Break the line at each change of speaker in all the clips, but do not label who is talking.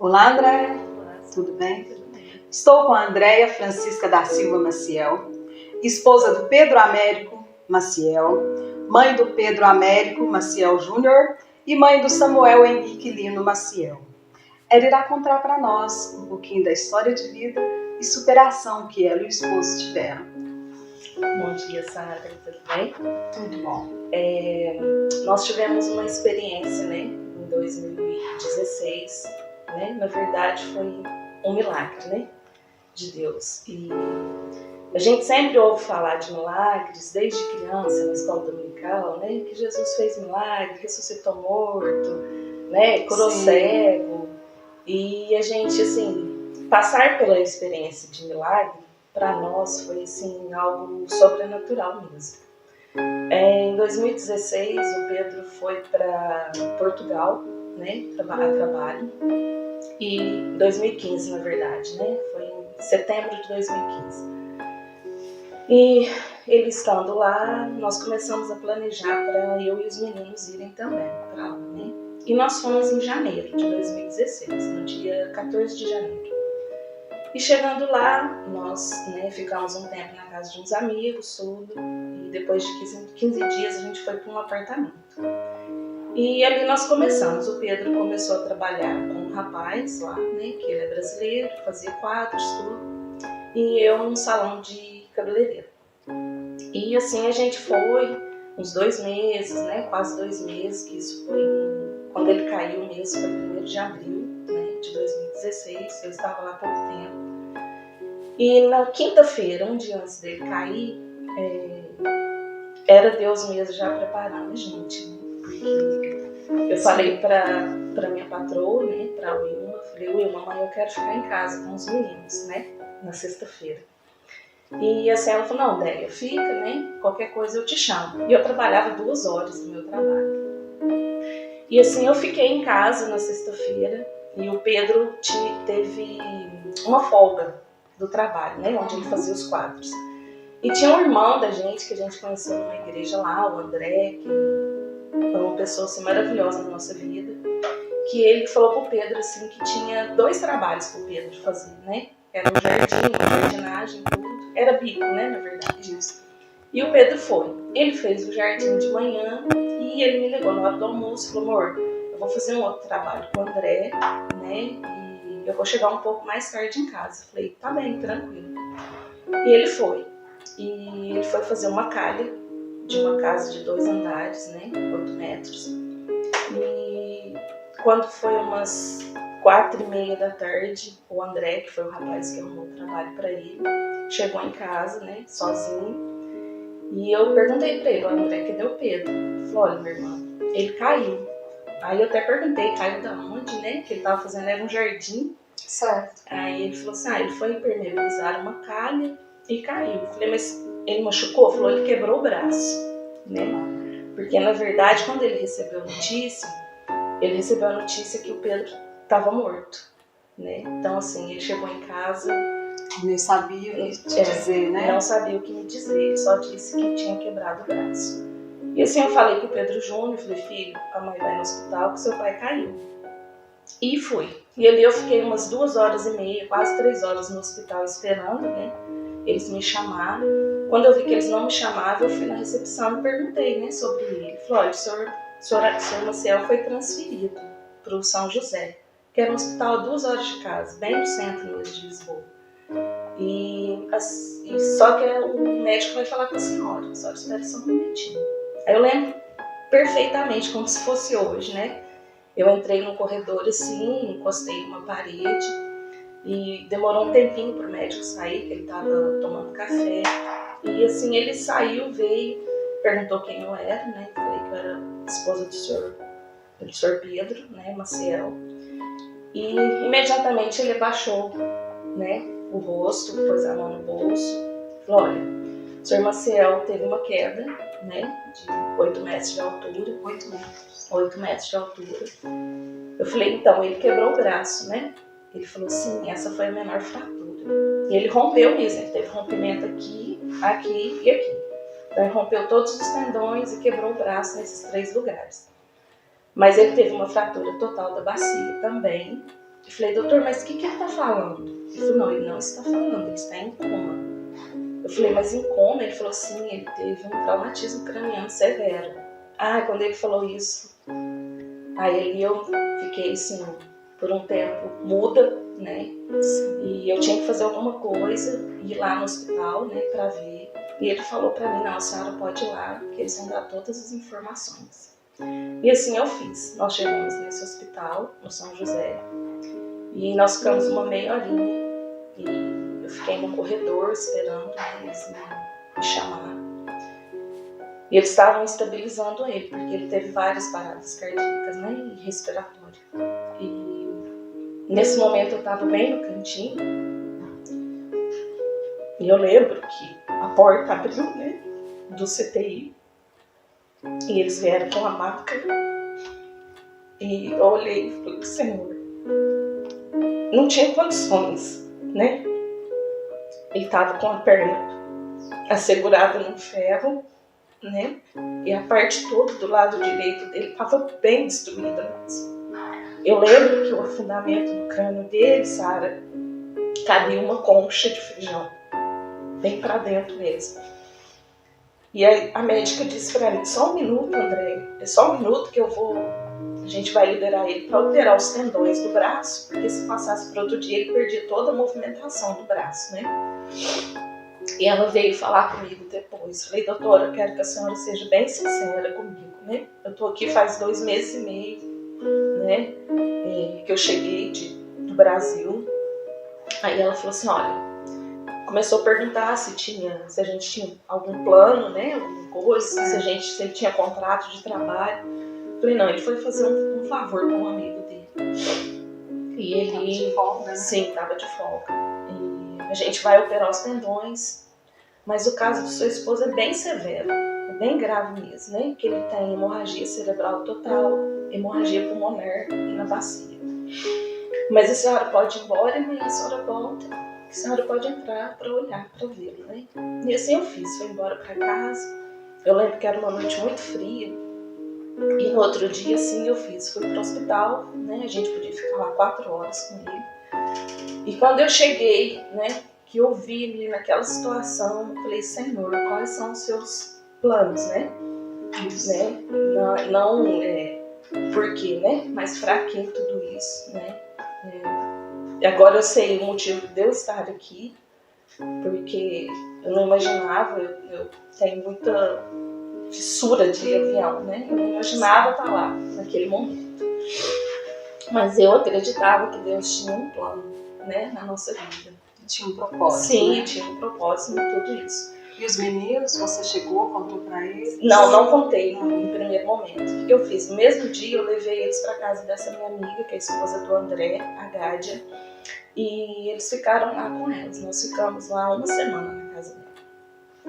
Olá, Andréia. Tudo bem? Estou com a Andréia Francisca da Silva Maciel, esposa do Pedro Américo Maciel, mãe do Pedro Américo Maciel Júnior e mãe do Samuel Henrique Lino Maciel. Ela irá contar para nós um pouquinho da história de vida e superação que ela e o esposo tiveram.
Bom dia, Sara, tudo bem?
Tudo bom.
Nós tivemos uma experiência, em 2016, Na verdade, foi um milagre, de Deus. E a gente sempre ouve falar de milagres, desde criança, na escola dominical, que Jesus fez milagre, ressuscitou morto, curou cego. E a gente, passar pela experiência de milagre, para nós foi, algo sobrenatural mesmo. Em 2016, o Pedro foi para Portugal, a trabalho. E 2015, na verdade, foi em setembro de 2015. E ele estando lá, nós começamos a planejar para eu e os meninos irem também para lá, E nós fomos em janeiro de 2016, no dia 14 de janeiro. E chegando lá, nós ficamos um tempo na casa de uns amigos, tudo. E depois de 15 dias a gente foi para um apartamento. E ali nós começamos. O Pedro começou a trabalhar com um rapaz lá, que ele é brasileiro, fazia quadros, tudo. E eu num salão de cabeleireiro. E assim a gente foi uns 2 meses, quase 2 meses, que isso foi quando ele caiu mesmo, foi 1º de abril, de 2016. Eu estava lá há pouco tempo. E na quinta-feira, um dia antes dele cair, era Deus mesmo já preparando a gente, Porque eu falei pra minha patroa, pra Wilma, falei, Wilma, amanhã eu quero ficar em casa com os meninos, na sexta-feira. E assim ela falou, não, Délia, fica, qualquer coisa eu te chamo. E eu trabalhava 2 horas no meu trabalho. E assim eu fiquei em casa na sexta-feira e o Pedro teve uma folga do trabalho, onde ele fazia os quadros. E tinha um irmão da gente, que a gente conheceu numa igreja lá, o André, que foi uma pessoa maravilhosa na nossa vida, que ele falou pro Pedro que tinha 2 trabalhos pro Pedro fazer, Era um jardim, uma jardinagem, tudo. Era bico, na verdade. E o Pedro foi. Ele fez o jardim de manhã e ele me ligou na hora do almoço e falou, amor, eu vou fazer um outro trabalho com o André, e eu vou chegar um pouco mais tarde em casa. Eu falei, tá bem, tranquilo. E ele foi. E ele foi fazer uma calha de uma casa de 2 andares, 8 metros. E quando foi umas 4:30 da tarde, o André, que foi o rapaz que arrumou o trabalho para ele, chegou em casa, sozinho. E eu perguntei para ele, o André, cadê o Pedro? Ele falou, olha, minha irmã, ele caiu. Aí eu até perguntei, caiu da onde, Que ele tava fazendo, era um jardim.
Certo.
Aí ele falou assim, ele foi impermeabilizar uma calha e caiu. Eu falei, mas ele machucou? Falou, ele quebrou o braço, Porque, na verdade, quando ele recebeu a notícia que o Pedro estava morto, Então, assim, ele chegou em casa...
Nem sabia o que dizer,
Não sabia o que me dizer, ele só disse que tinha quebrado o braço. E assim, eu falei pro Pedro Júnior, falei, filho, a mãe vai no hospital que seu pai caiu. E fui. E ali eu fiquei umas 2h30, quase 3 horas no hospital esperando, Eles me chamaram. Quando eu vi que eles não me chamavam, eu fui na recepção e perguntei, sobre ele. Ele falou, olha, o senhor Maciel foi transferido para o São José, que era um hospital a 2 horas de casa, bem no centro mesmo de Lisboa. E só que o médico vai falar com a senhora espera só um minutinho. Aí eu lembro perfeitamente, como se fosse hoje, Eu entrei no corredor assim, encostei numa parede e demorou um tempinho pro médico sair, que ele estava tomando café. E assim, ele saiu, veio, perguntou quem eu era, Falei que eu era esposa do senhor Pedro, Maciel. E imediatamente ele abaixou, o rosto, pôs a mão no bolso. Falou, olha, o senhor Maciel teve uma queda, de 8 metros de altura. 8 metros de altura. Eu falei, então, ele quebrou o braço, Ele falou, sim, essa foi a menor fratura. E ele rompeu mesmo, ele teve rompimento aqui, aqui e aqui. Então ele rompeu todos os tendões e quebrou o braço nesses 3 lugares. Mas ele teve uma fratura total da bacia também. Eu falei, doutor, mas o que ele tá falando? Ele falou, não, ele não está falando, ele está em coma. Eu falei, mas em coma? Ele falou, sim, ele teve um traumatismo craniano severo. Quando ele falou isso, aí eu fiquei assim, por um tempo muda, né? E eu tinha que fazer alguma coisa, ir lá no hospital, né, pra ver. E ele falou pra mim, não, a senhora pode ir lá, porque eles vão dar todas as informações. E assim eu fiz. Nós chegamos nesse hospital, no São José, e nós ficamos uma meia horinha. E eu fiquei no corredor esperando eles me chamar. E eles estavam estabilizando ele, porque ele teve várias paradas cardíacas, né, e respiratórias. E nesse momento eu estava bem no cantinho. E eu lembro que a porta abriu, né, do CTI. E eles vieram com a maca. E eu olhei e falei, Senhor, não tinha condições, né? Ele estava com a perna assegurada no ferro, né? E a parte toda do lado direito dele estava bem destruída mesmo. Eu lembro que o afundamento do crânio dele, Sara, cabia uma concha de feijão, bem para dentro mesmo. E aí a médica disse para mim, só um minuto, André, é só um minuto que a gente vai liberar ele para alterar os tendões do braço, porque se passasse para outro dia ele perdia toda a movimentação do braço, né? E ela veio falar comigo depois. Falei, doutora, eu quero que a senhora seja bem sincera comigo, né? Eu tô aqui faz 2 meses e meio, né? Que eu cheguei do Brasil. Aí ela falou assim, olha, começou a perguntar se a gente tinha algum plano, né? Alguma coisa, se ele tinha contrato de trabalho. Falei, não, ele foi fazer um favor com um amigo dele. E ele... Tava de folga, né? Sim, tava de folga. E a gente vai operar os tendões, mas o caso do seu esposo é bem severo, é bem grave mesmo, né? Que ele tem hemorragia cerebral total, hemorragia pulmonar e na bacia. Mas a senhora pode ir embora e amanhã a senhora volta, a senhora pode entrar para olhar, para vê-lo, né? E assim eu fiz, fui embora para casa. Eu lembro que era uma noite muito fria. E no outro dia, assim, eu fiz. Fui pro hospital, né? A gente podia ficar lá 4 horas com ele. E quando eu cheguei, né? Que eu vi ele naquela situação, eu falei, Senhor, quais são os seus planos, né? Não por quê, né? Mas pra que tudo isso, né? Agora eu sei o motivo de eu estar aqui, porque eu não imaginava, eu tenho muita fissura de avião, né? Eu não imaginava estar lá naquele momento. Mas eu acreditava que Deus tinha um plano, né, na nossa vida.
Tinha um propósito.
Sim,
né?
Tinha um propósito em tudo isso.
E os meninos, você chegou, contou pra eles?
Não contei no primeiro momento. O que eu fiz? No mesmo dia eu levei eles pra casa dessa minha amiga, que é a esposa do André, a Gádia, e eles ficaram lá com elas. Nós ficamos lá 1 semana na casa dela.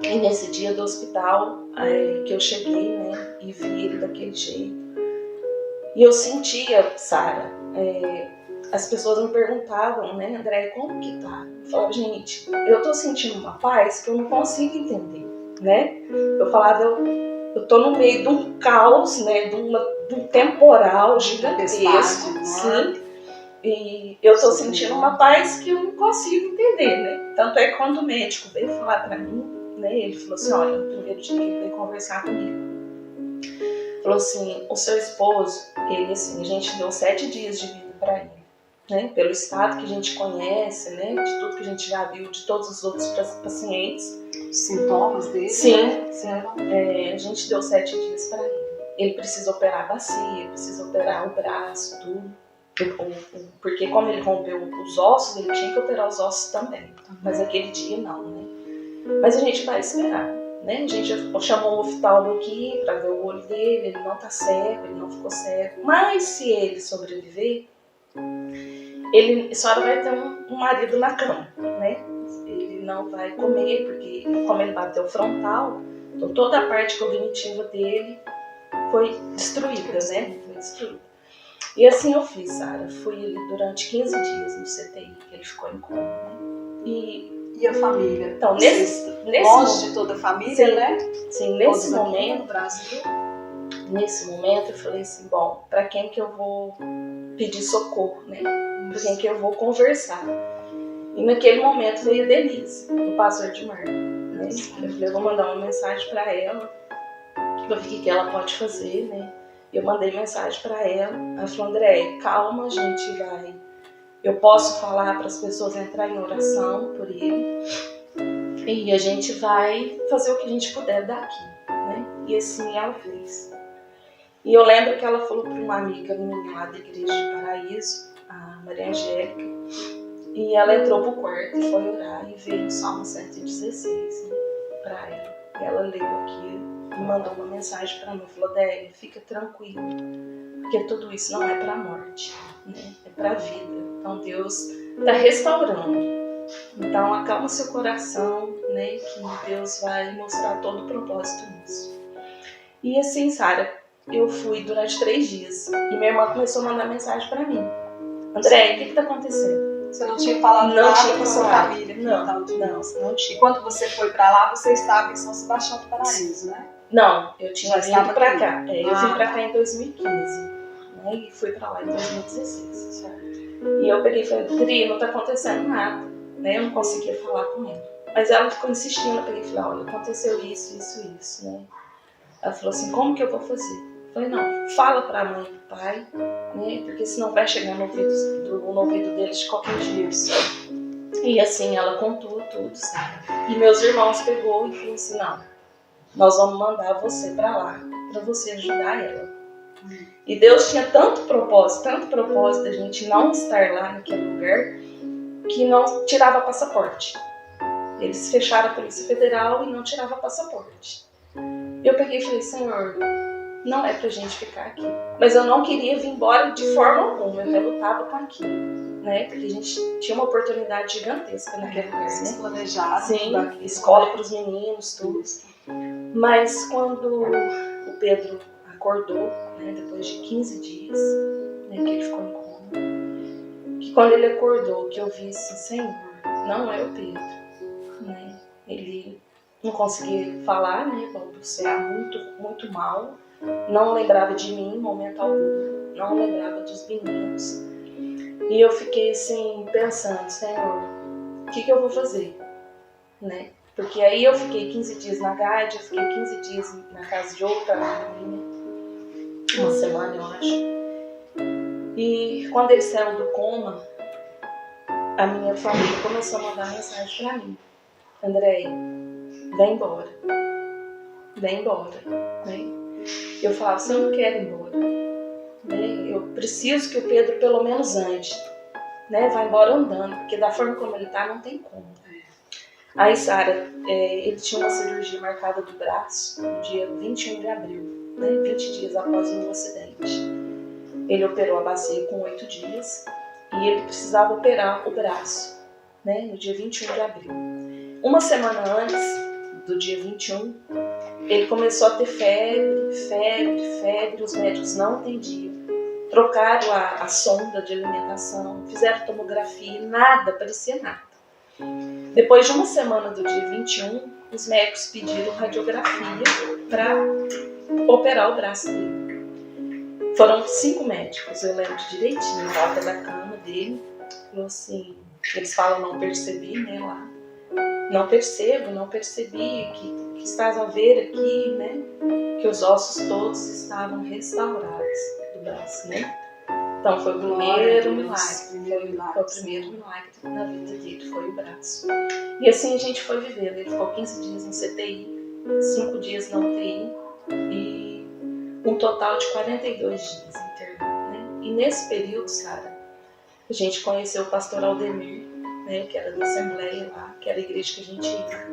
E nesse dia do hospital, que eu cheguei, né, e vi ele daquele jeito. E eu sentia, Sara, as pessoas me perguntavam, né, André, como que tá? Eu falava, gente, eu tô sentindo uma paz que eu não consigo entender, né? Eu falava, eu tô no meio de um caos, né, de um temporal gigantesco, sim. E eu tô sentindo uma paz que eu não consigo entender, né? Tanto é que quando o médico veio falar pra mim, né, ele falou assim, olha, no primeiro dia que ele veio conversar comigo, falou assim, o seu esposo, ele assim, a gente deu 7 dias de vida pra ele, né, pelo estado que a gente conhece, né, de tudo que a gente já viu, de todos os outros pacientes.
Os sintomas dele?
Sim, a gente deu 7 dias pra ele. Ele precisa operar a bacia, precisa operar o braço, tudo. Porque como ele rompeu os ossos, ele tinha que operar os ossos também. Mas aquele dia não, né? Mas a gente vai esperar, né? A gente chamou o oftalmo aqui para ver o olho dele, ele não tá cego, ele não ficou cego. Mas se ele sobreviver, a senhora vai ter um marido na cama, né? Ele não vai comer, porque como ele bateu frontal, então toda a parte cognitiva dele foi destruída, né? Foi destruída. E assim eu fiz, Sara. Fui ali durante 15 dias no CTI, que ele ficou em coma, né?
E a família?
Então, nesse
longe de toda a família,
sim,
né?
Sim, nesse
todos
momento,
no Brasil.
Nesse momento eu falei assim, bom, para quem que eu vou pedir socorro, né? por quem que eu vou conversar. E naquele momento veio a Denise, do pastor Edmar, né? Eu falei, eu vou mandar uma mensagem para ela, para ver o que ela pode fazer, né? Eu mandei mensagem para ela, ela falou, André, calma, a gente vai... Eu posso falar para as pessoas entrar em oração por ele e a gente vai fazer o que a gente puder daqui, né? E assim ela fez. E eu lembro que ela falou para uma amiga minha lá da Igreja de Paraíso, a Maria Angélica, e ela entrou pro quarto e foi orar e veio o Salmo 116, né, para ela. E ela leu aquilo e mandou uma mensagem para mim, falou, Délia, fica tranquila, porque tudo isso não é para a morte, né? É para a vida. Então Deus está restaurando. Então acalma seu coração, né? Que Deus vai mostrar todo o propósito nisso. E assim, Sara, eu fui durante 3 dias e minha irmã começou a mandar mensagem para mim. André, o que está acontecendo?
Você não tinha falado nada com a sua família?
Não tinha.
E quando você foi para lá, você estava em São Sebastião do Paraíso, né?
Não, eu tinha vindo para
aqui.
cá. Eu vim para cá em 2015, né? E fui para lá em 2016, certo? E eu peguei e falei, Dri, não tá acontecendo nada, né? Eu não conseguia falar com ele. Mas ela ficou insistindo, eu peguei e falei, olha, aconteceu isso, né? Ela falou assim, como que eu vou fazer? Eu falei, não, fala pra mãe e pro pai, né? Porque senão vai chegar no ouvido deles de qualquer jeito. E assim, ela contou tudo, sabe? E meus irmãos pegou e falou assim, não, nós vamos mandar você pra lá, pra você ajudar ela. E Deus tinha tanto propósito da gente não estar lá naquele lugar, que não tirava passaporte. Eles fecharam a Polícia Federal e não tirava passaporte. Eu peguei e falei, Senhor, não é pra gente ficar aqui. Mas eu não queria vir embora de forma alguma, eu relutava com aquilo, né? Porque a gente tinha uma oportunidade gigantesca naquele lugar, né?
Planejado.
Sim, escola para os meninos, tudo. Mas quando o Pedro acordou, né, depois de 15 dias, né, que ele ficou em coma, que quando ele acordou, que eu vi assim, Senhor, não é o Pedro, né? Ele não conseguia falar, né, balbuciar muito mal, não lembrava de mim em momento algum, não lembrava dos meninos. E eu fiquei assim, pensando, Senhor, o que eu vou fazer, né? Porque aí eu fiquei 15 dias na Gade, eu fiquei 15 dias na casa de outra amiga minha, uma semana eu acho. E quando ele saiu do coma, a minha família começou a mandar mensagem pra mim. André, vem embora. Né? Eu falava assim, eu não quero ir embora. Né? Eu preciso que o Pedro pelo menos ande. Né? Vai embora andando, porque da forma como ele tá, não tem como. Aí, Sara, ele tinha uma cirurgia marcada do braço no dia 21 de abril, né? 20 dias após o acidente. Ele operou a bacia com 8 dias e ele precisava operar o braço, né? No dia 21 de abril. Uma semana antes do dia 21, ele começou a ter febre, os médicos não atendiam. Trocaram a sonda de alimentação, fizeram tomografia, nada, parecia nada. Depois de uma semana do dia 21, os médicos pediram radiografia para operar o braço dele. Foram 5 médicos, eu lembro direitinho, na volta da cama dele. Falou assim, eles falam não percebi, né, lá. Não percebi que estás a ver aqui, né, que os ossos todos estavam restaurados do braço, né. Então foi o primeiro milagre, foi o primeiro milagre na vida dele, foi o braço. E assim a gente foi vivendo, ele ficou 15 dias no CTI, 5 dias na UTI e um total de 42 dias internado, né? E nesse período, Sara, a gente conheceu o pastor Aldemir, né, que era da Assembleia lá, que era a igreja que a gente ia.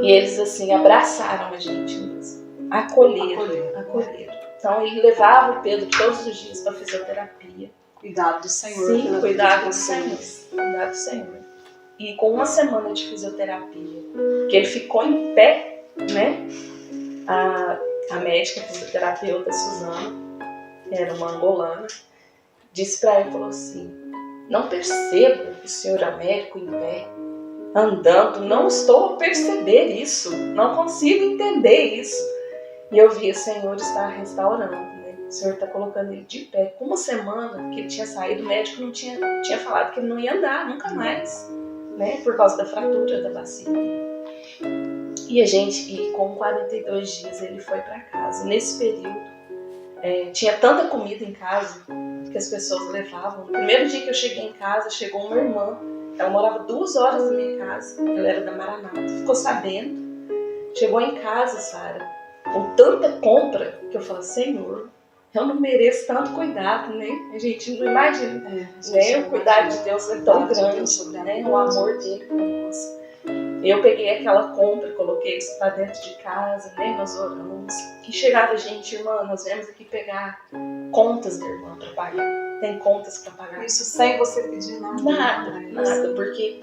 E eles assim abraçaram a gente mesmo, acolheram. Então ele levava o Pedro todos os dias para fisioterapia.
Cuidado do Senhor.
Sim, cuidado do Senhor. E com uma semana de fisioterapia, que ele ficou em pé, né? A médica, a fisioterapeuta Suzana, era uma angolana, disse para ele, falou assim, não percebo o senhor Américo em pé, andando, não estou a perceber isso, não consigo entender isso. E eu vi o Senhor estar restaurando, né? O Senhor está colocando ele de pé. Com uma semana que ele tinha saído, o médico não tinha falado que ele não ia andar nunca mais, né? Por causa da fratura da bacia. E com 42 dias ele foi para casa. Nesse período, tinha tanta comida em casa que as pessoas levavam. No primeiro dia que eu cheguei em casa, chegou uma irmã. Ela morava 2 horas da minha casa. Ela era da Maranata. Ficou sabendo. Chegou em casa, Sara, com tanta compra que eu falei, Senhor, eu não mereço tanto cuidado, né? A gente não imagina, né? O cuidado de Deus é tão grande, né? O amor dele por nós. Eu peguei aquela compra, coloquei isso para dentro de casa, né? Nós oramos. E chegava gente, irmã, nós viemos aqui pegar contas da irmã para pagar. Tem contas para pagar.
Isso sem você pedir nada.
Nada, porque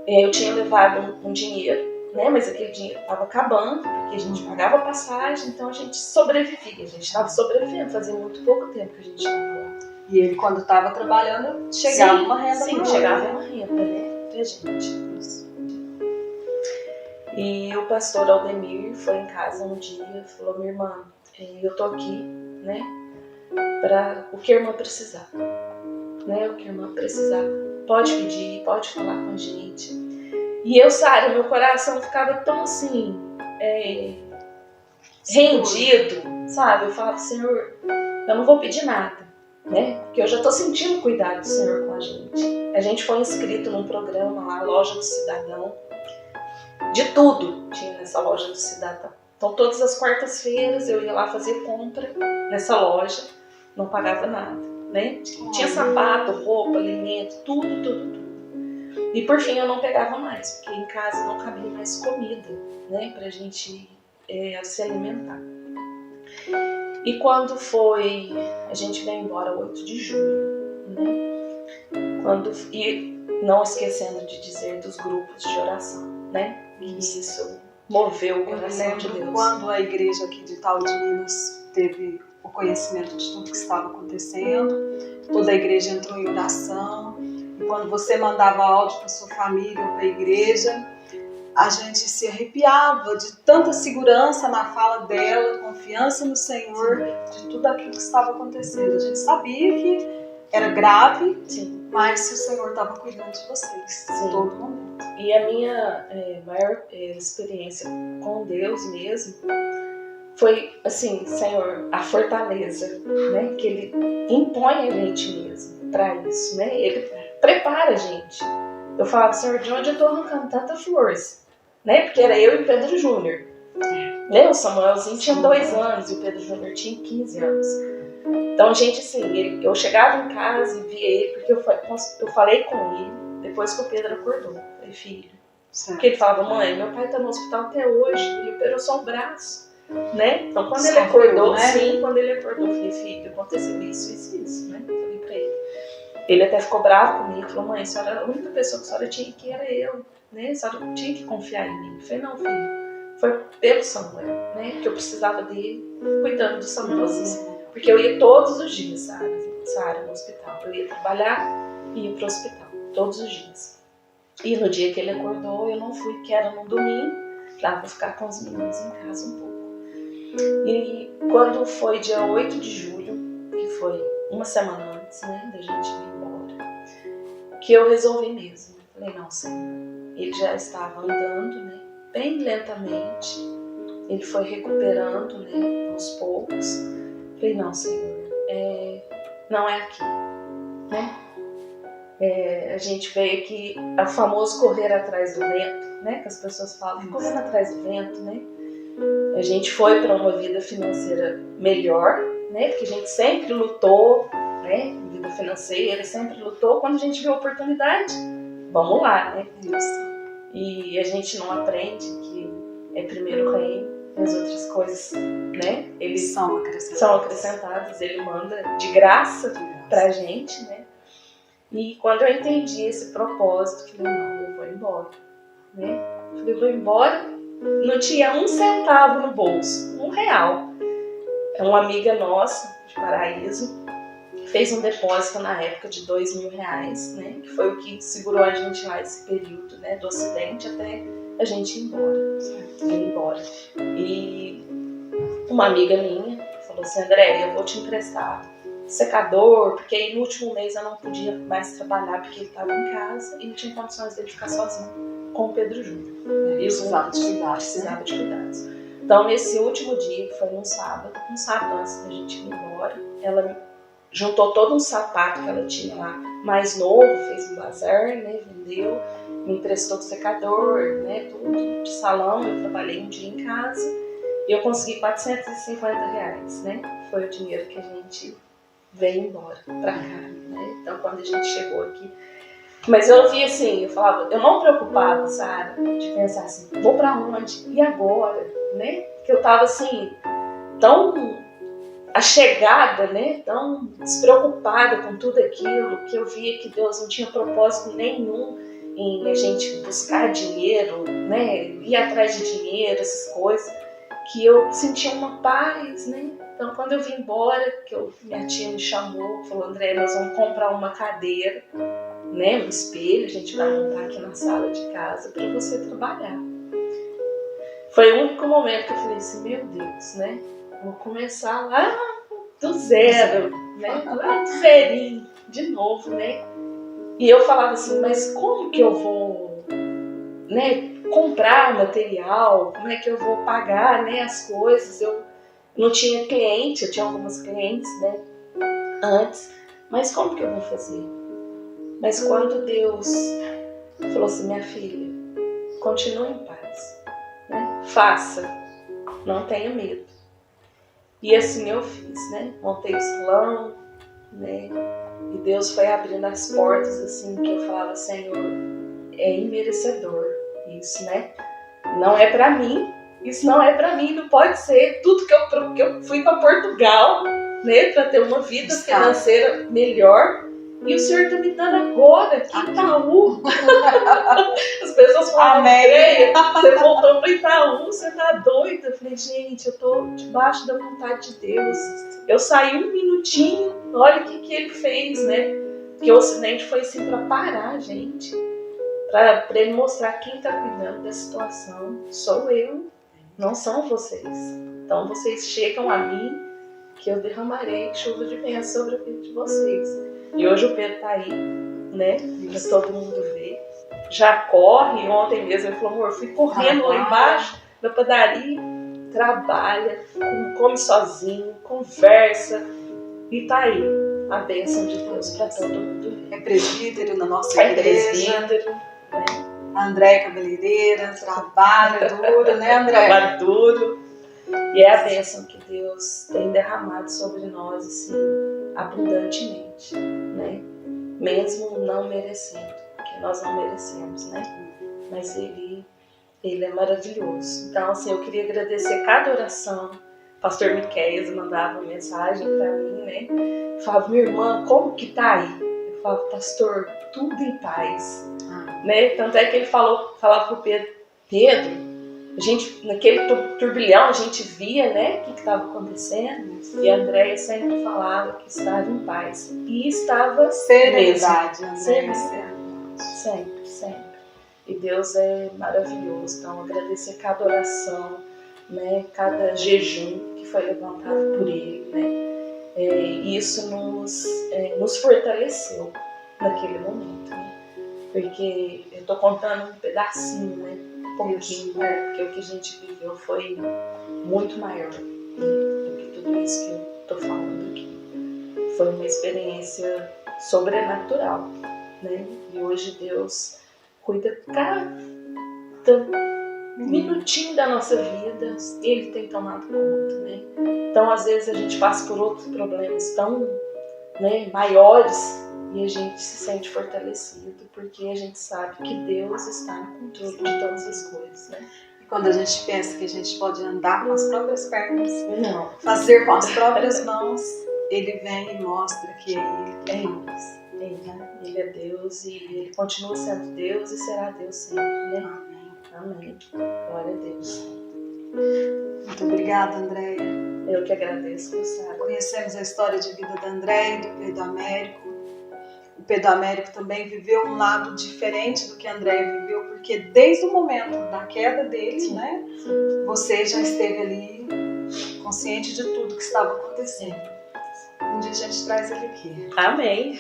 eu tinha levado um dinheiro, né? Mas aquele dinheiro estava acabando, porque a gente pagava passagem, então a gente sobrevivia. A gente estava sobrevivendo, fazia muito pouco tempo que a gente estava lá.
E ele, quando estava trabalhando, chegava uma renda.
Sim, chegava uma renda, né? Pra gente. E o pastor Aldemir foi em casa um dia e falou, minha irmã, eu tô aqui, né? Para o que a irmã precisar. Né? O que a irmã precisar. Pode pedir, pode falar com a gente. E eu, Sara, meu coração ficava tão assim, rendido, sabe? Eu falava, Senhor, eu não vou pedir nada, né? Porque eu já tô sentindo o cuidado do Senhor com a gente. A gente foi inscrito num programa lá, Loja do Cidadão. De tudo tinha nessa Loja do Cidadão. Então, todas as quartas-feiras eu ia lá fazer compra nessa loja, não pagava nada, né? Tinha sapato, roupa, alimento, tudo. E por fim eu não pegava mais, porque em casa não cabia mais comida, né? Pra gente se alimentar. E quando foi, a gente veio embora 8 de julho, né? E não esquecendo de dizer dos grupos de oração, né? E isso moveu o coração de Deus.
Quando a igreja aqui de Itaú de Minas teve o conhecimento de tudo que estava acontecendo, toda a igreja entrou em oração. E quando você mandava áudio para sua família ou para a igreja, a gente se arrepiava de tanta segurança na fala dela, confiança no Senhor, de tudo aquilo que estava acontecendo. A gente sabia que era grave, mas o Senhor estava cuidando de vocês em todo momento.
E a minha maior experiência com Deus mesmo foi, assim, Senhor, a fortaleza, né? Que Ele impõe a gente mesmo para isso, né? Ele prepara a gente. Eu falava, Senhor, de onde eu estou arrancando tanta força? Né? Porque era eu e o Pedro Júnior. Né? O Samuelzinho tinha 2 anos e o Pedro Júnior tinha 15 anos. Então, gente, assim, eu chegava em casa e via ele, porque eu falei com ele depois que o Pedro acordou. Eu falei, filho. Porque ele falava, mãe, meu pai está no hospital até hoje, ele operou só o braço. Né? Então, quando ele acordou, quando ele acordou, eu falei, filho, aconteceu isso, né? Eu falei pra ele. Ele até ficou bravo comigo, falou, mãe, a senhora era a única pessoa que a senhora tinha que era eu, né? A senhora tinha que confiar em mim. Eu falei, não, filho, foi pelo Samuel, né? Que eu precisava dele, cuidando do Samuelzinho. Porque eu ia todos os dias, Sara, no hospital. Eu ia trabalhar e ia pro hospital, todos os dias. E no dia que ele acordou, eu não fui, que era no domingo, pra ficar com os meninos em casa um pouco. E quando foi dia 8 de julho, que foi uma semana antes, né, da gente ir embora, que eu resolvi mesmo. Falei, não, Senhor, ele já estava andando, né, bem lentamente, ele foi recuperando, né, aos poucos. Falei, não, Senhor, não é aqui, né? A gente veio aqui, o famoso correr atrás do vento, né, que as pessoas falam, correndo atrás do vento, né? A gente foi para uma vida financeira melhor, né? Porque a gente sempre lutou, né? Vida financeira, sempre lutou. Quando a gente viu a oportunidade, vamos lá, né? E a gente não aprende que é primeiro o reino, as outras coisas, né? Eles são acrescentadas. Ele manda de graça pra gente, né? E quando eu entendi esse propósito, falei, não, eu vou embora, né? Falei, eu vou embora. Não tinha 1 centavo no bolso, R$1. Uma amiga nossa, de Paraíso, fez um depósito na época de R$2.000, né? Que foi o que segurou a gente lá esse período, né? Do acidente até a gente ir embora. E uma amiga minha falou falou assim, André, eu vou te emprestar secador, porque aí no último mês eu não podia mais trabalhar porque ele estava em casa e não tinha condições dele ficar sozinho com o Pedro Júnior.
E precisava de cuidados.
Precisava de cuidados. Então, nesse último dia, que foi um sábado antes da gente ir embora, ela juntou todo um sapato que ela tinha lá, mais novo, fez um bazar, né, vendeu, me emprestou o secador, né, tudo de salão. Eu trabalhei um dia em casa e eu consegui R$450, né, foi o dinheiro que a gente veio embora pra cá, né, então quando a gente chegou aqui. Mas eu vi assim, eu falava, eu não preocupava, Sara, de pensar assim, vou pra onde? E agora? Né? Que eu tava assim, tão achegada, né? Tão despreocupada com tudo aquilo, que eu via que Deus não tinha propósito nenhum em a gente buscar dinheiro, né? Ir atrás de dinheiro, essas coisas, que eu sentia uma paz, né? Então quando eu vim embora, minha tia me chamou, falou, André, nós vamos comprar uma cadeira, né, um espelho, a gente vai montar aqui na sala de casa para você trabalhar. Foi o único momento que eu falei assim, meu Deus, né, vou começar lá do zero, né, lá do zerinho, de novo, né. E eu falava assim, mas como que eu vou, né, comprar material, como é que eu vou pagar, né, as coisas. Eu não tinha cliente, eu tinha algumas clientes, né, antes, mas como que eu vou fazer? Mas quando Deus falou assim, minha filha, continue em paz, né? Faça, não tenha medo. E assim eu fiz, né? Montei o salão, né? E Deus foi abrindo as portas, assim, que eu falava, Senhor, é imerecedor isso, né? Não é pra mim, isso não é pra mim, não pode ser. Tudo que eu fui pra Portugal, né? Pra ter uma vida financeira melhor. E o Senhor está me dando agora, aqui em Itaú. As pessoas falam, Andréia, você voltou para Itaú, você está doida. Eu falei, gente, eu estou debaixo da vontade de Deus. Eu saí um minutinho, olha o que ele fez, né? Porque o acidente foi assim para parar a gente. Para ele mostrar quem está cuidando da situação. Sou eu, não são vocês. Então vocês chegam a mim, que eu derramarei chuva de bênção sobre a vida de vocês. E hoje o Pedro tá aí, né? Pra todo mundo ver. Já corre. Ontem mesmo ele falou, amor, fui correndo lá embaixo da padaria. Trabalha, come sozinho, conversa. E tá aí a bênção de Deus pra todo mundo ver.
É presbítero na nossa igreja.
É presbítero, né?
A Andréia cabeleireira, trabalha duro, né, Andréia?
Trabalha duro. E é a bênção que Deus tem derramado sobre nós, assim, abundantemente, né? Mesmo não merecendo, porque nós não merecemos, né? Mas Ele é maravilhoso. Então, assim, eu queria agradecer cada oração. O pastor Miqueias mandava uma mensagem para mim, né? Falava, minha irmã, como que tá aí? Eu falava, pastor, tudo em paz, né? Tanto é que ele falava pro Pedro, a gente, naquele turbilhão, a gente via, né, o que estava acontecendo. E a Andréia sempre falava que estava em paz. E estava
serenidade, Andréia.
Sempre, sempre. E Deus é maravilhoso. Então, agradecer cada oração, né, cada jejum que foi levantado por Ele, né. E isso nos fortaleceu naquele momento, né. Porque eu estou contando um pedacinho, né, pouquinho, né? Porque o que a gente viveu foi muito maior, né, do que tudo isso que eu tô falando aqui. Foi uma experiência sobrenatural, né? E hoje Deus cuida cada minutinho da nossa vida, Ele tem tomado conta, né? Então, às vezes a gente passa por outros problemas tão, né, maiores, e a gente se sente fortalecido, porque a gente sabe que Deus está no controle de todas as coisas, né?
E quando a gente pensa que a gente pode andar com as próprias pernas,
não,
fazer com as próprias mãos, Ele vem e mostra que Ele é Deus.
Ele é Deus e Ele continua sendo Deus e será Deus sempre, né?
Amém.
Amém. Glória a Deus.
Muito obrigada, Andréia.
Eu que agradeço, Sara.
Conhecemos a história de vida da Andréia e do Pedro Américo. O Pedro Américo também viveu um lado diferente do que a Andréia viveu, porque desde o momento da queda dele, né, você já esteve ali consciente de tudo que estava acontecendo. Um dia a gente traz ele aqui.
Amém.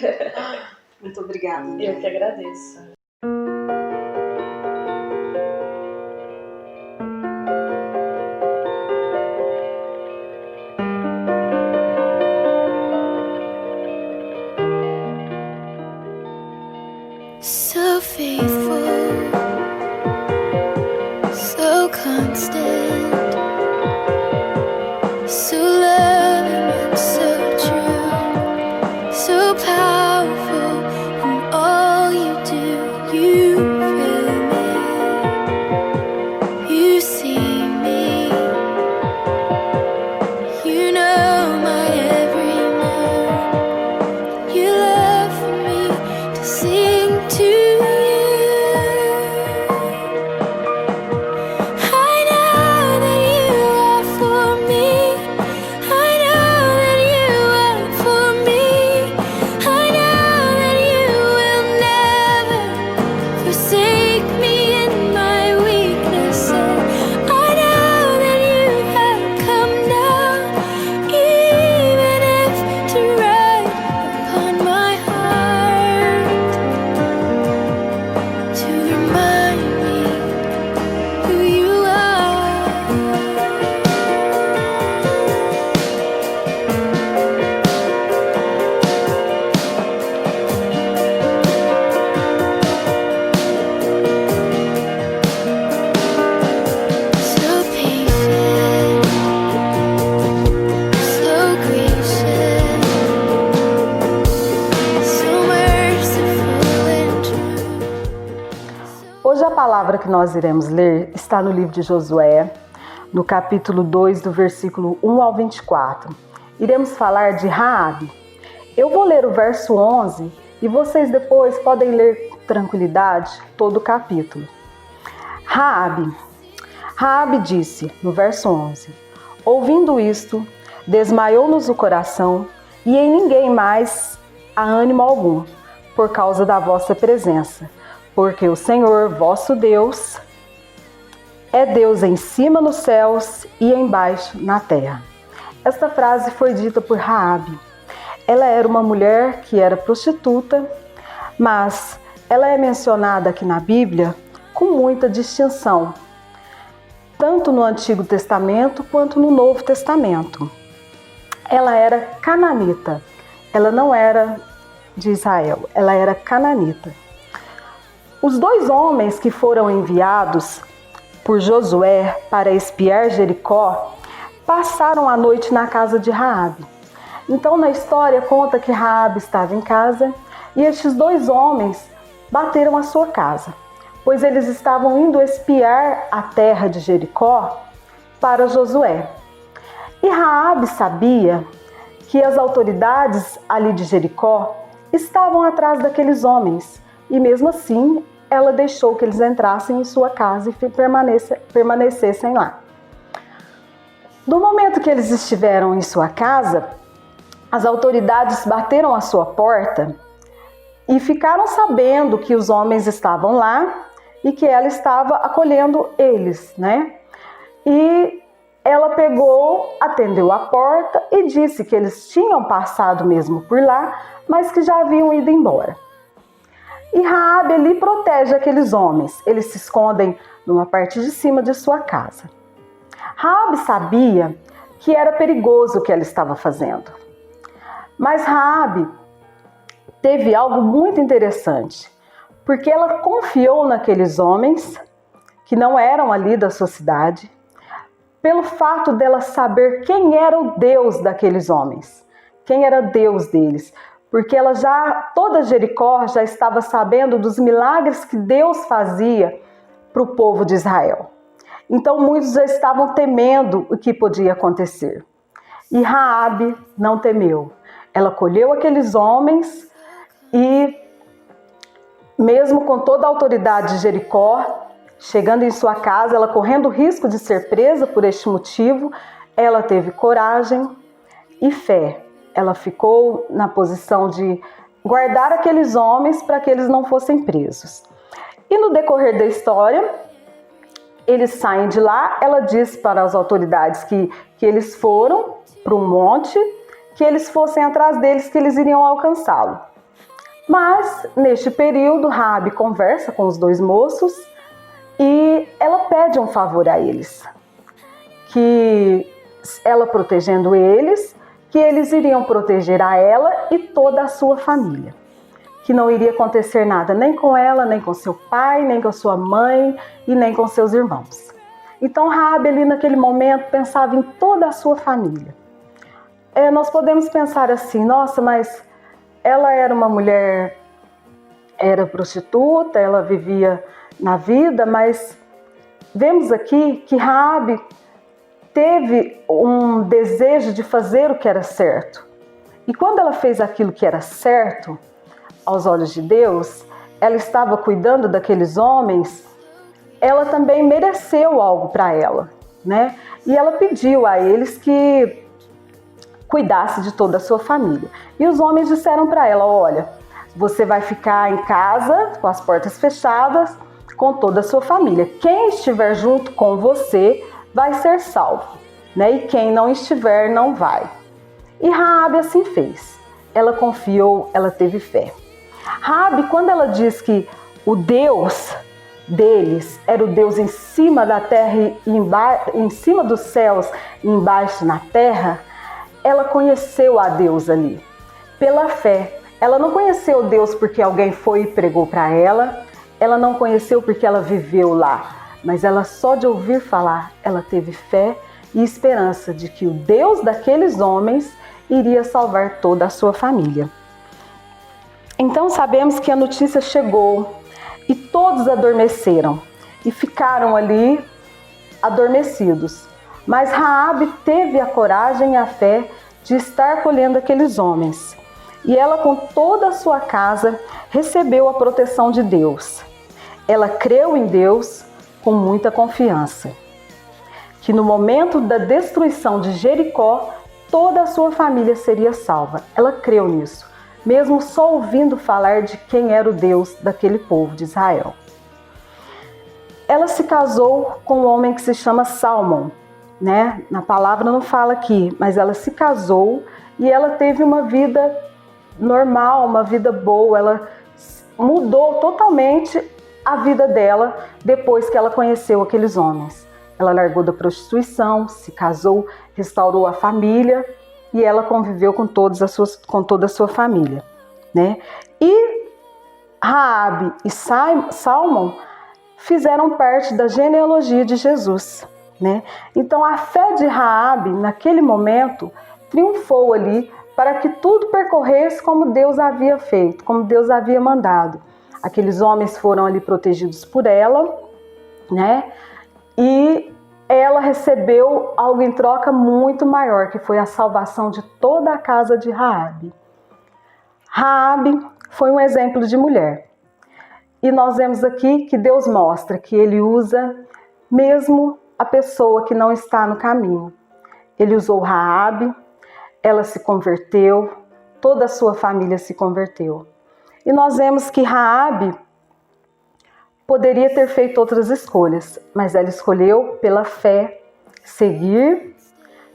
Muito obrigada.
Eu que agradeço.
So faithful, so constant, so loving and so true, so powerful in all you do. You fill me, you see me, you know my every move. You love for me to sing to you. I know that you are for me. I know that you are for me. I know that you will never forsake me in my weakness. And I know that you have come now, even if to write upon my heart, to remind me who you are. So patient, so gracious, so merciful and true.
Hoje a palavra que nós iremos ler está no livro de Josué, no capítulo 2, do versículo 1 ao 24. Iremos falar de Raabe. Eu vou ler o verso 11 e vocês depois podem ler com tranquilidade todo o capítulo. Raabe disse, no verso 11: ouvindo isto, desmaiou-nos o coração e em ninguém mais há ânimo algum, por causa da vossa presença. Porque o Senhor, vosso Deus, é Deus em cima nos céus e embaixo na terra. Esta frase foi dita por Raabe. Ela era uma mulher que era prostituta, mas ela é mencionada aqui na Bíblia com muita distinção, tanto no Antigo Testamento quanto no Novo Testamento. Ela era cananita, ela não era de Israel, ela era cananita. Os dois homens que foram enviados por Josué para espiar Jericó passaram a noite na casa de Raabe. Então na história conta que Raabe estava em casa e estes dois homens bateram a sua casa, pois eles estavam indo espiar a terra de Jericó para Josué. E Raabe sabia que as autoridades ali de Jericó estavam atrás daqueles homens e mesmo assim ela deixou que eles entrassem em sua casa e permanecessem lá. No momento que eles estiveram em sua casa, as autoridades bateram à sua porta e ficaram sabendo que os homens estavam lá e que ela estava acolhendo eles, né? E ela pegou, atendeu a porta e disse que eles tinham passado mesmo por lá, mas que já haviam ido embora. E Raabe ali protege aqueles homens, eles se escondem numa parte de cima de sua casa. Raabe sabia que era perigoso o que ela estava fazendo. Mas Raabe teve algo muito interessante, porque ela confiou naqueles homens que não eram ali da sua cidade, pelo fato dela saber quem era o Deus daqueles homens, quem era Deus deles, porque toda Jericó já estava sabendo dos milagres que Deus fazia para o povo de Israel. Então muitos já estavam temendo o que podia acontecer. E Raabe não temeu. Ela acolheu aqueles homens e, mesmo com toda a autoridade de Jericó, chegando em sua casa, ela correndo o risco de ser presa por este motivo, ela teve coragem e fé. Ela ficou na posição de guardar aqueles homens para que eles não fossem presos. E no decorrer da história, eles saem de lá, ela diz para as autoridades que eles foram para um monte, que eles fossem atrás deles, que eles iriam alcançá-lo. Mas, neste período, Raabe conversa com os dois moços e ela pede um favor a eles, que ela protegendo eles, que eles iriam proteger a ela e toda a sua família, que não iria acontecer nada nem com ela, nem com seu pai, nem com sua mãe e nem com seus irmãos. Então Raabe ali naquele momento pensava em toda a sua família. Nós podemos pensar assim, nossa, mas ela era uma mulher, era prostituta, ela vivia na vida, mas vemos aqui que Raabe teve um desejo de fazer o que era certo. E quando ela fez aquilo que era certo, aos olhos de Deus, ela estava cuidando daqueles homens, ela também mereceu algo para ela, né? E ela pediu a eles que cuidasse de toda a sua família. E os homens disseram para ela, olha, você vai ficar em casa com as portas fechadas com toda a sua família. Quem estiver junto com você vai ser salvo, né? E quem não estiver, não vai. E Raabe assim fez. Ela confiou, ela teve fé. Raabe, quando ela diz que o Deus deles era o Deus em cima da terra, em cima dos céus e embaixo na terra, ela conheceu a Deus ali, pela fé. Ela não conheceu Deus porque alguém foi e pregou para ela, ela não conheceu porque ela viveu lá, mas ela só de ouvir falar, ela teve fé e esperança de que o Deus daqueles homens iria salvar toda a sua família. Então sabemos que a notícia chegou e todos adormeceram e ficaram ali adormecidos. Mas Raabe teve a coragem e a fé de estar colhendo aqueles homens. E ela com toda a sua casa recebeu a proteção de Deus. Ela creu em Deus com muita confiança, que no momento da destruição de Jericó, toda a sua família seria salva. Ela creu nisso, mesmo só ouvindo falar de quem era o Deus daquele povo de Israel. Ela se casou com um homem que se chama Salmão, né? Na palavra não fala aqui, mas ela se casou e ela teve uma vida normal, uma vida boa. Ela mudou totalmente a vida dela depois que ela conheceu aqueles homens. Ela largou da prostituição, se casou, restaurou a família e ela conviveu com toda a sua família, né? E Raabe e Salmão fizeram parte da genealogia de Jesus, né? Então a fé de Raabe naquele momento triunfou ali para que tudo percorresse como Deus havia feito, como Deus havia mandado. Aqueles homens foram ali protegidos por ela, né? E ela recebeu algo em troca muito maior, que foi a salvação de toda a casa de Raabe. Raabe foi um exemplo de mulher. E nós vemos aqui que Deus mostra que Ele usa mesmo a pessoa que não está no caminho. Ele usou Raabe, ela se converteu, toda a sua família se converteu. E nós vemos que Raabe poderia ter feito outras escolhas, mas ela escolheu pela fé, seguir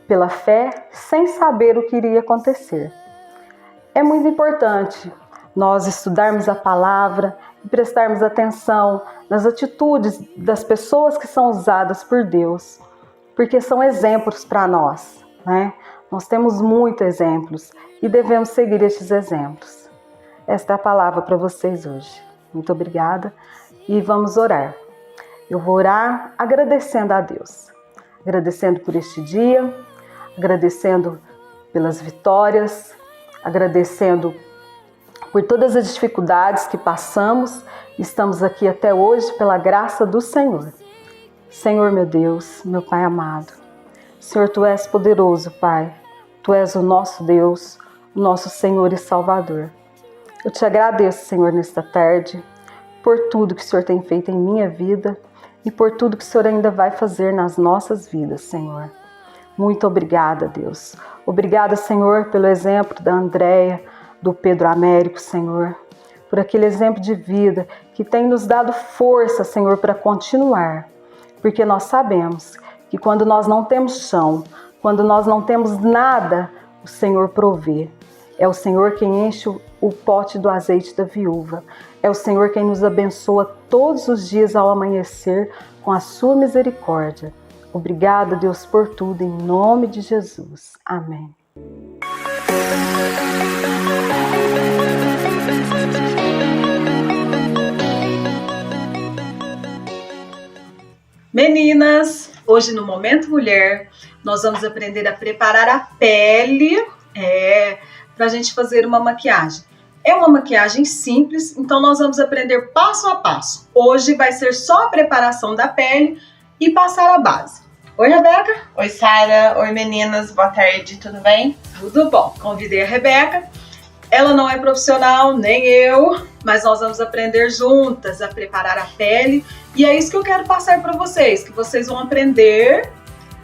pela fé, sem saber o que iria acontecer. É muito importante nós estudarmos a palavra e prestarmos atenção nas atitudes das pessoas que são usadas por Deus, porque são exemplos para nós, né? Nós temos muitos exemplos e devemos seguir estes exemplos. Esta é a palavra para vocês hoje. Muito obrigada e vamos orar. Eu vou orar agradecendo a Deus, agradecendo por este dia, agradecendo pelas vitórias, agradecendo por todas as dificuldades que passamos. Estamos aqui até hoje pela graça do Senhor. Senhor meu Deus, meu Pai amado, Senhor, Tu és poderoso, Pai. Tu és o nosso Deus, o nosso Senhor e Salvador. Eu te agradeço, Senhor, nesta tarde, por tudo que o Senhor tem feito em minha vida e por tudo que o Senhor ainda vai fazer nas nossas vidas, Senhor. Muito obrigada, Deus. Obrigada, Senhor, pelo exemplo da Andréia, do Pedro Américo, Senhor, por aquele exemplo de vida que tem nos dado força, Senhor, para continuar. porque nós sabemos que quando nós não temos chão, quando nós não temos nada, o Senhor provê. É o Senhor quem enche o pote do azeite da viúva. É o Senhor quem nos abençoa todos os dias ao amanhecer com a sua misericórdia. Obrigada, Deus, por tudo, em nome de Jesus. Amém. Meninas, hoje no Momento Mulher, nós vamos aprender a preparar a pele para a gente fazer uma maquiagem. É uma maquiagem simples, então nós vamos aprender passo a passo. Hoje vai ser só a preparação da pele e passar a base. Oi, Rebeca.
Oi, Sara. Oi, meninas. Boa tarde, tudo bem?
Tudo bom. Convidei a Rebeca. Ela não é profissional, nem eu, mas nós vamos aprender juntas a preparar a pele. E é isso que eu quero passar para vocês, que vocês vão aprender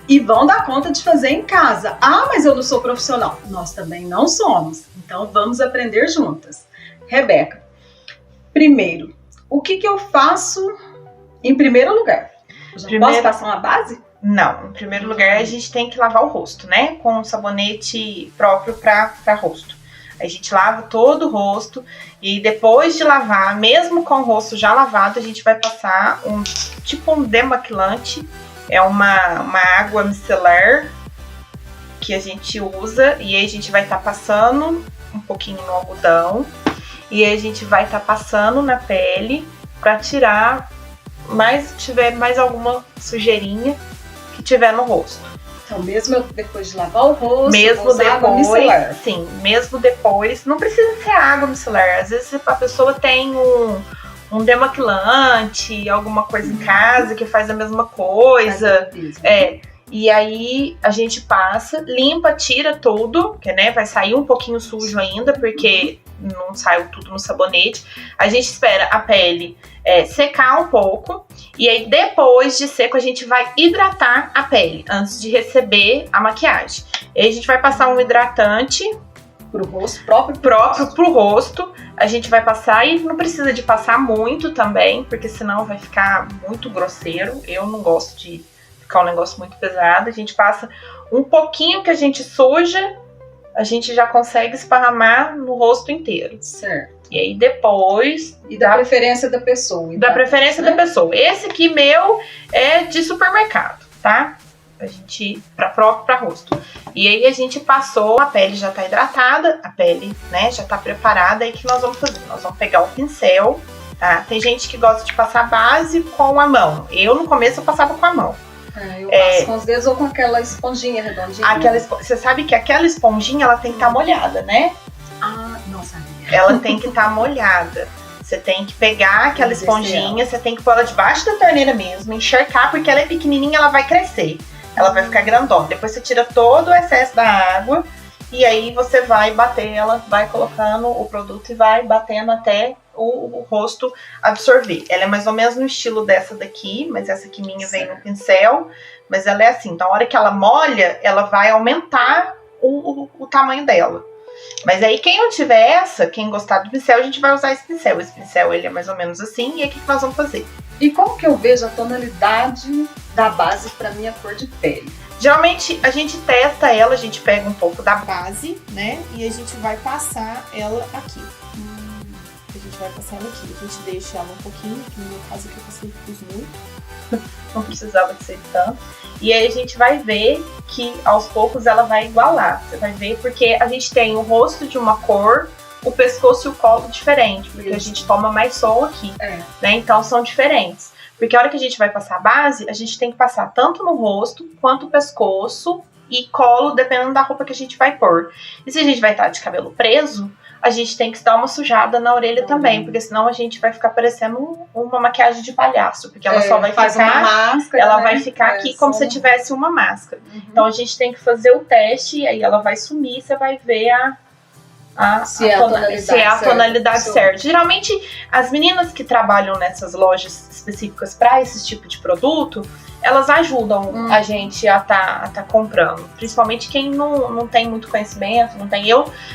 e vão dar conta de fazer em casa. Ah, mas eu não sou profissional. Nós também não somos. Então vamos aprender juntas. Rebeca, primeiro, o que eu faço em primeiro lugar? Eu já posso passar uma base?
Não, em primeiro lugar a gente tem que lavar o rosto, né? Com um sabonete próprio para rosto. A gente lava todo o rosto e depois de lavar, mesmo com o rosto já lavado, a gente vai passar um demaquilante. É uma água micelar que a gente usa e aí a gente vai estar passando um pouquinho no algodão e aí a gente vai estar passando na pele para tirar se tiver mais alguma sujeirinha que tiver no rosto.
Então, mesmo depois de lavar o rosto,
mesmo depois,
água micelar.
Sim, mesmo depois, não precisa ser água micelar. Às vezes a pessoa tem um demaquilante, alguma coisa em casa que faz a mesma coisa. E aí a gente passa, limpa, tira tudo, que vai sair um pouquinho sujo ainda, porque não saiu tudo no sabonete. A gente espera a pele secar um pouco, e aí depois de seco a gente vai hidratar a pele, antes de receber a maquiagem. E aí a gente vai passar um hidratante
pro rosto, próprio
pro rosto. A gente vai passar e não precisa de passar muito também, porque senão vai ficar muito grosseiro. Eu não gosto de ficar um negócio muito pesado. A gente passa um pouquinho que a gente suja, a gente já consegue esparramar no rosto inteiro.
Certo.
E aí depois...
E da preferência da pessoa. Então,
da preferência da pessoa. Esse aqui meu é de supermercado, tá? A gente, próprio para rosto. E aí a gente passou, a pele já tá hidratada, a pele, já tá preparada. Aí o que nós vamos fazer? Nós vamos pegar o pincel, tá? Tem gente que gosta de passar base com a mão. Eu, no começo, eu passava com a mão.
Eu passo com os dedos ou com aquela esponjinha redondinha.
Você sabe que aquela esponjinha, ela tem que estar molhada, né?
Ah, não sabia.
Ela tem que estar molhada. Você tem que pegar aquela esponjinha, você tem que pôr ela debaixo da torneira mesmo, encharcar, porque ela é pequenininha, ela vai crescer. Ela vai ficar grandona. Depois você tira todo o excesso da água e aí você vai bater ela, vai colocando o produto e vai batendo até o rosto absorver. Ela é mais ou menos no estilo dessa daqui, mas essa aqui minha vem no pincel, mas ela é assim. Então a hora que ela molha, ela vai aumentar o tamanho dela. Mas aí quem não tiver quem gostar do pincel, a gente vai usar esse pincel. Esse pincel ele é mais ou menos assim, e aí o que nós vamos fazer?
E como que eu vejo a tonalidade da base para minha cor de pele?
Geralmente a gente testa ela, a gente pega um pouco da base, né? E a gente vai passar ela aqui. A gente vai passar ela aqui. A gente deixa ela um pouquinho, que no meu caso aqui eu passei muito. Não precisava de ser tanto. E aí a gente vai ver que aos poucos ela vai igualar. Você vai ver porque a gente tem o rosto de uma cor, o pescoço e o colo diferente, porque a gente toma mais sol aqui, né? Então são diferentes. Porque a hora que a gente vai passar a base, a gente tem que passar tanto no rosto, quanto o pescoço e colo, dependendo da roupa que a gente vai pôr. E se a gente vai estar de cabelo preso, a gente tem que dar uma sujada na orelha também, porque senão a gente vai ficar parecendo uma maquiagem de palhaço, porque ela só vai ficar,
uma máscara,
ela vai ficar aqui como se tivesse uma máscara. Então a gente tem que fazer o teste e aí ela vai sumir, você vai ver se é a tonalidade certa. Geralmente as meninas que trabalham nessas lojas específicas para esse tipo de produto, elas ajudam a gente a tá comprando. Principalmente quem não tem muito conhecimento, não tem.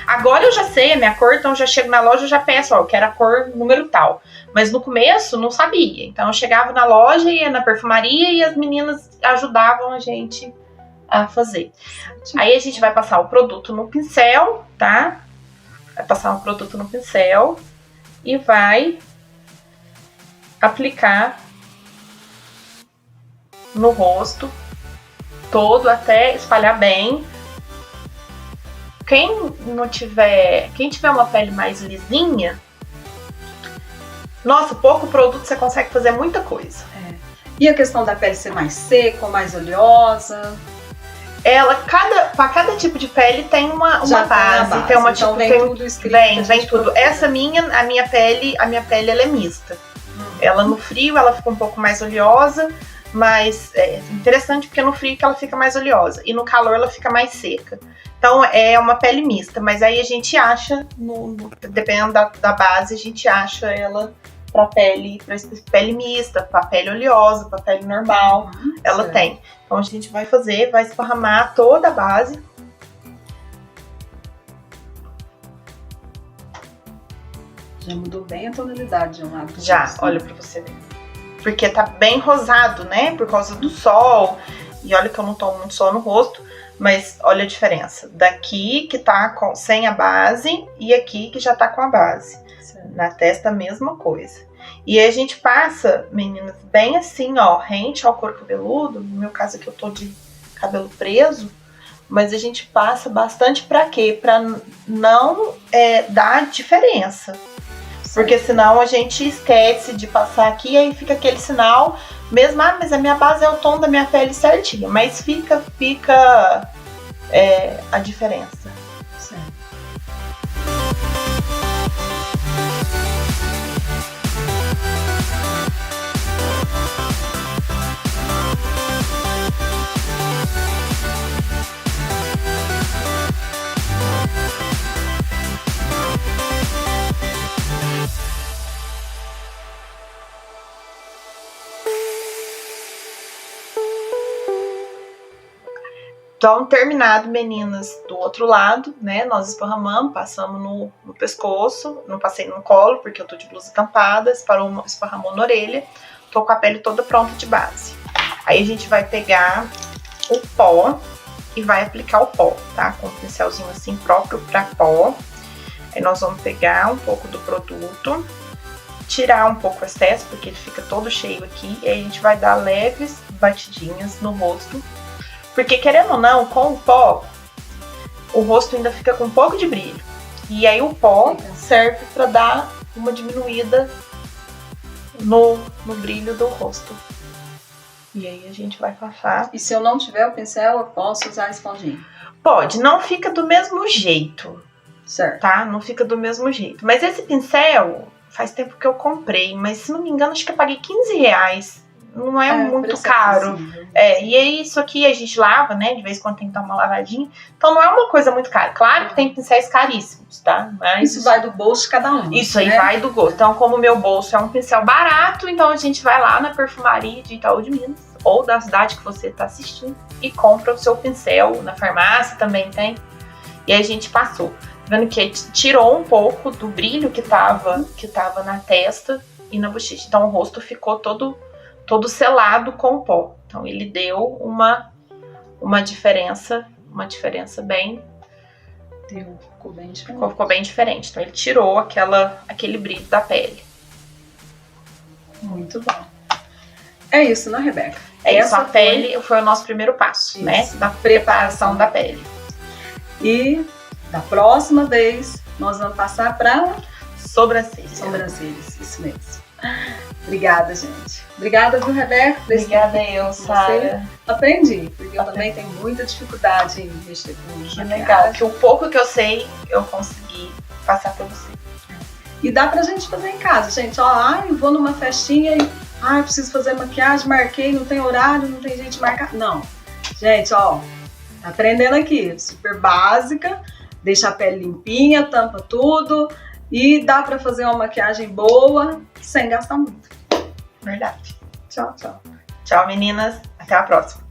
Agora eu já sei a minha cor, então eu já chego na loja e já peço, ó, eu quero a cor número tal. Mas no começo não sabia. Então eu chegava na loja, ia na perfumaria e as meninas ajudavam a gente a fazer. Aí a gente vai passar o produto no pincel, tá? Vai passar o produto no pincel e vai aplicar no rosto todo até espalhar bem. Quem tiver uma pele mais lisinha, nossa, pouco produto você consegue fazer muita coisa.
E a questão da pele ser mais seca ou mais oleosa?
Para cada tipo de pele tem uma base, tem uma
então
tipo,
vem
tem,
tudo escrito.
vem tudo. Essa a minha pele ela é mista. Ela no frio ela fica um pouco mais oleosa, mas é interessante porque no frio que ela fica mais oleosa e no calor ela fica mais seca. Então é uma pele mista, mas aí a gente acha, dependendo da base, a gente acha ela para pele mista, para pele oleosa, para pele normal, ela
certo.
tem. Então a gente vai esparramar toda a base.
Já mudou bem a tonalidade de um lado.
Já, olha pra você ver. Porque tá bem rosado, né? Por causa do sol. E olha que eu não tomo muito sol no rosto. Mas olha a diferença. Daqui que tá sem a base e aqui que já tá com a base.
Certo.
Na testa a mesma coisa. E aí a gente passa, meninas, bem assim, ó, rente ao couro cabeludo. No meu caso aqui eu tô de cabelo preso. Mas a gente passa bastante pra quê? Pra não dar diferença. Porque senão a gente esquece de passar aqui e aí fica aquele sinal, mesmo, mas a minha base é o tom da minha pele certinho, mas fica a diferença.
Certo.
Então, terminado, meninas, do outro lado, né, nós esparramamos, passamos no pescoço, não passei no colo, porque eu tô de blusa tampada, esparramou na orelha, tô com a pele toda pronta de base. Aí a gente vai pegar o pó e vai aplicar o pó, tá, com um pincelzinho assim próprio pra pó. Aí nós vamos pegar um pouco do produto, tirar um pouco o excesso, porque ele fica todo cheio aqui, e aí a gente vai dar leves batidinhas no rosto. Porque, querendo ou não, com o pó, o rosto ainda fica com um pouco de brilho. E aí o pó serve para dar uma diminuída no brilho do rosto. E aí a gente vai passar.
E se eu não tiver o pincel, eu posso usar a esponjinha?
Pode, não fica do mesmo jeito,
Certo.
tá? Não fica do mesmo jeito. Mas esse pincel, faz tempo que eu comprei, mas se não me engano, acho que eu paguei R$15. Não é muito caro. E aí isso aqui a gente lava, né? De vez em quando tem que dar uma lavadinha. Então não é uma coisa muito cara. Claro que tem pincéis caríssimos, tá? Mas
isso vai do bolso de cada um.
Isso aí vai do gosto. Então, como o meu bolso é um pincel barato, então a gente vai lá na perfumaria de Itaú de Minas, ou da cidade que você tá assistindo, e compra o seu pincel. Na farmácia também tem. E aí a gente passou. Tá vendo que tirou um pouco do brilho que tava na testa e na bochecha. Então o rosto ficou todo selado com o pó. Então ele deu uma diferença bem...
Ficou bem diferente.
Ficou bem diferente. Então ele tirou aquele brilho da pele.
Muito bom. É isso, né, Rebeca?
Essa pele foi o nosso primeiro passo, né? Da preparação da pele.
E da próxima vez nós vamos passar para
sobrancelhas.
Isso mesmo. Obrigada, gente. Obrigada, viu, Rebeca?
Obrigada eu, Sara.
Aprendi, porque eu também tenho muita dificuldade em mexer com
isso. Que legal, que o pouco que eu sei, eu consegui passar pra você.
E dá pra gente fazer em casa, gente. Ó, eu vou numa festinha e eu preciso fazer maquiagem, marquei, não tem horário, não tem gente marcar. Não. Gente, ó, tá aprendendo aqui. Super básica, deixa a pele limpinha, tampa tudo. E dá pra fazer uma maquiagem boa sem gastar muito.
Verdade.
Tchau, tchau.
Tchau, meninas. Até a próxima.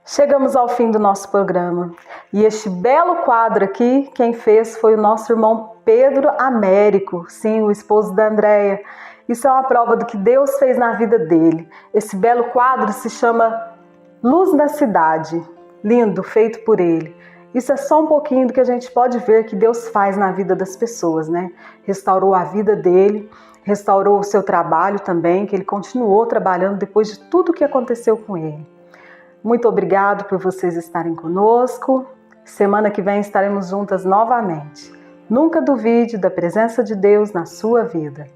Chegamos ao fim do nosso programa. E este belo quadro aqui, quem fez foi o nosso irmão Pedro Américo, sim, o esposo da Andréia. Isso é uma prova do que Deus fez na vida dele. Esse belo quadro se chama Luz na Cidade. Lindo, feito por ele. Isso é só um pouquinho do que a gente pode ver que Deus faz na vida das pessoas, né? Restaurou a vida dele, restaurou o seu trabalho também, que ele continuou trabalhando depois de tudo que aconteceu com ele. Muito obrigado por vocês estarem conosco. Semana que vem estaremos juntas novamente. Nunca duvide da presença de Deus na sua vida.